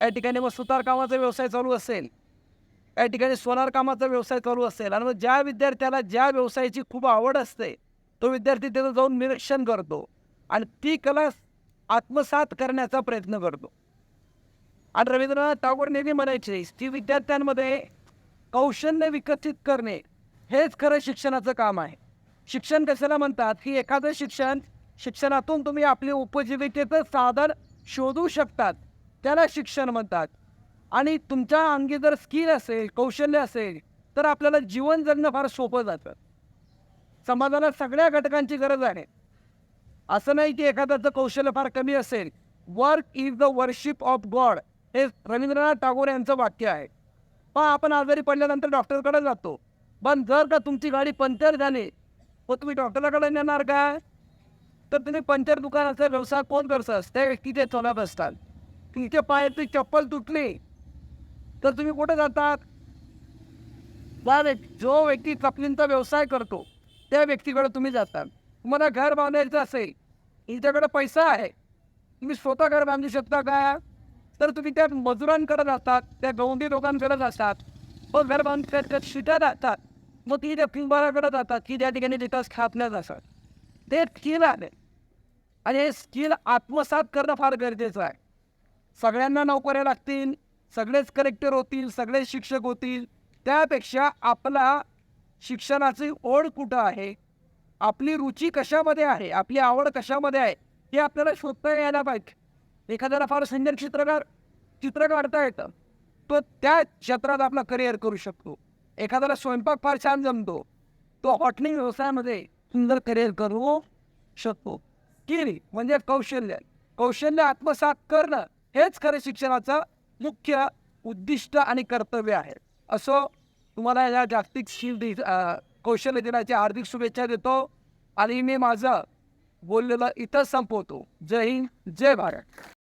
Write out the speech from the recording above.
या ठिकाणी मग सुतार कामाचा व्यवसाय चालू असेल, या ठिकाणी सोनार कामाचा व्यवसाय चालू असेल आणि मग ज्या विद्यार्थ्याला ज्या व्यवसायाची खूप आवड असते, तो विद्यार्थी तिथं जाऊन निरीक्षण करतो आणि ती कला आत्मसात करण्याचा प्रयत्न करतो. आणि रवींद्रनाथ टागोर नेहमी म्हणायचे की विद्यार्थ्यांमध्ये कौशल्य विकसित करणे हेच खरं शिक्षणाचं काम आहे. शिक्षण कशाला म्हणतात की एखादं शिक्षणातून तुम्ही आपले उपजीविकेचं साधन शोधू शकतात, त्याला शिक्षण म्हणतात. आणि तुमच्या अंगी जर स्किल असेल, कौशल्य असेल, तर आपल्याला जीवन जगणं फार सोपं जातं. समाजाला सगळ्या घटकांची गरज आहे. असं नाही की एखाद्याचं कौशल्य फार कमी असेल. Work is the worship of God, हे रवींद्रनाथ टागोर यांचं वाक्य आहे. पण आपण आजारी पडल्यानंतर डॉक्टरकडे जातो, पण जर का तुमची गाडी पंक्चर झाली मग तुम्ही डॉक्टरकडे नेणार का? तर तुम्ही पंक्चर दुकानाचा व्यवसाय कोण करतात? त्या व्यक्तीचे चलत असतात. तुमच्या पायाची चप्पल तुटली तर तुम्ही कुठे जातात? जो व्यक्ती चपलींचा व्यवसाय करतो त्या व्यक्तीकडे तुम्ही जातात. तुम्हाला घर बांधायचं असेल, तुमच्याकडे पैसा आहे, तुम्ही स्वतः घर बांधू शकता का? तर तुम्ही त्या मजुरांकडे जातात, त्या गवंडी लोकांकडे जातात, मग घर बांधतात शिटा जातात, मग ती त्या पिंबाराकडे जातात की त्या ठिकाणी विकास खापल्या जातात. ते स्किल आहे आणि हे स्किल आत्मसात करणं फार गरजेचं आहे. सगळ्यांना नोकऱ्या लागतील, सगळेच कलेक्टर होतील, सगळेच शिक्षक होतील, त्यापेक्षा आपला शिक्षणाची ओढ कुठं आहे, आपली रुची कशामध्ये आहे, आपली आवड कशामध्ये आहे, हे आपल्याला शोधता यायला पाहिजे. एखाद्याला फार सुंदर चित्र काढता येतं, तो त्या क्षेत्रात आपला करिअर करू शकतो. एखाद्याला स्वयंपाक फार छान जमतो, तो हॉटेलिंग व्यवसायामध्ये सुंदर करिअर करू शकतो. स्किल म्हणजे कौशल्य आत्मसात करणं हेच खरं शिक्षणाचं मुख्य उद्दिष्ट आणि कर्तव्य आहे. असो, तुम्हाला या जागतिक कौशल्य दिनाच्या हार्दिक शुभेच्छा देतो आणि मी माझं बोललेलं इथं संपवतो. जय हिंद, जय भारत.